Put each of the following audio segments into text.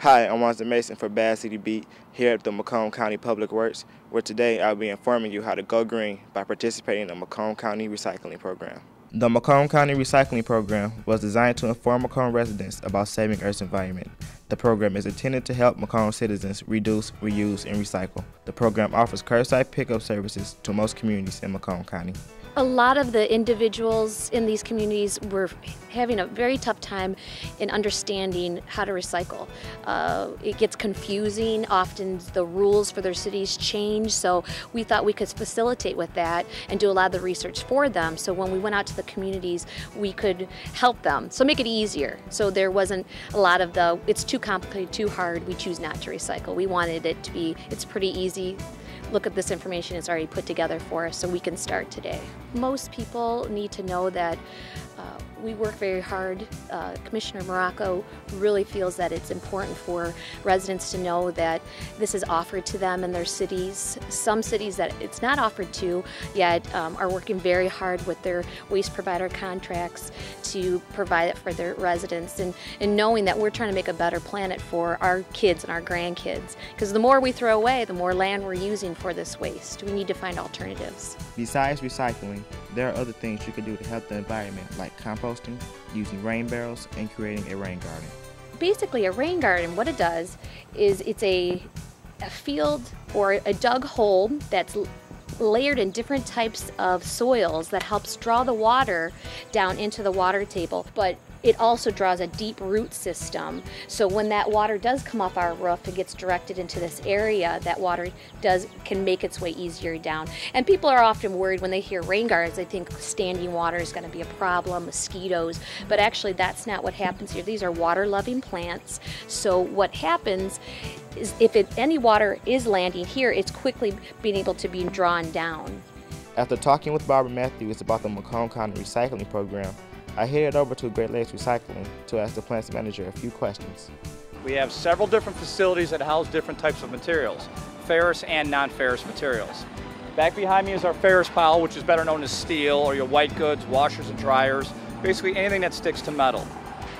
Hi, I'm Mr. Mason for Bad City Beat here at the Macomb County Public Works, where today I'll be informing you how to go green by participating in the Macomb County Recycling Program. The Macomb County Recycling Program was designed to inform Macomb residents about saving Earth's environment. The program is intended to help Macomb citizens reduce, reuse, and recycle. The program offers curbside pickup services to most communities in Macomb County. A lot of the individuals in these communities were having a very tough time in understanding how to recycle. It gets confusing. Often the rules for their cities change, so we thought we could facilitate with that and do a lot of the research for them. So when we went out to the communities, we could help them. So make it easier. So there wasn't a lot of the, it's too complicated, too hard, we choose not to recycle. We wanted it to be, it's pretty easy. Look at this information, it's already put together for us, so we can start today. Most people need to know that we work very hard. Commissioner Morocco really feels that it's important for residents to know that this is offered to them in their cities. Some cities that it's not offered to yet are working very hard with their waste provider contracts to provide it for their residents, and knowing that we're trying to make a better planet for our kids and our grandkids. Because the more we throw away, the more land we're using for this waste. We need to find alternatives. Besides recycling, there are other things you can do to help the environment, like composting, using rain barrels, and creating a rain garden. Basically, a rain garden, what it does is it's a field or a dug hole that's layered in different types of soils that helps draw the water down into the water table, but it also draws a deep root system. So when that water does come off our roof and gets directed into this area, that water can make its way easier down. And people are often worried when they hear rain gardens, they think standing water is going to be a problem, mosquitoes, but actually that's not what happens here. These are water-loving plants. So what happens is if any water is landing here, it's quickly being able to be drawn down. After talking with Barbara Matthews about the Macomb County Recycling Program, I headed over to Great Lakes Recycling to ask the plant's manager a few questions. We have several different facilities that house different types of materials, ferrous and non-ferrous materials. Back behind me is our ferrous pile, which is better known as steel, or your white goods, washers and dryers, basically anything that sticks to metal.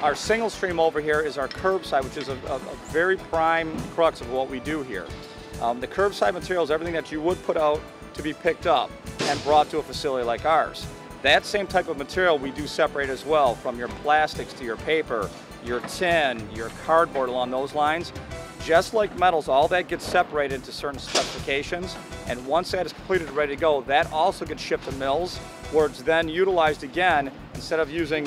Our single stream over here is our curbside, which is a very prime crux of what we do here. The curbside material is everything that you would put out to be picked up and brought to a facility like ours. That same type of material we do separate as well, from your plastics to your paper, your tin, your cardboard, along those lines. Just like metals, all that gets separated into certain specifications, and once that is completed and ready to go, that also gets shipped to mills, where it's then utilized again. Instead of using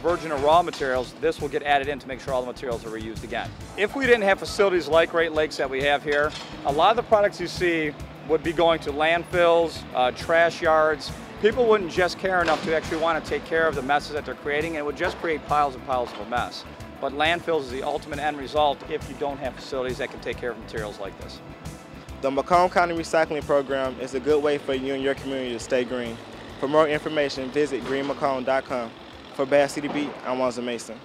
virgin or raw materials, this will get added in to make sure all the materials are reused again. If we didn't have facilities like Great Lakes that we have here, a lot of the products you see would be going to landfills, trash yards. People wouldn't just care enough to actually want to take care of the messes that they're creating, and it would just create piles and piles of a mess. But landfills is the ultimate end result if you don't have facilities that can take care of materials like this. The Macomb County Recycling Program is a good way for you and your community to stay green. For more information, visit greenmacomb.com. For Bad City Beat, I'm Mr. Mason.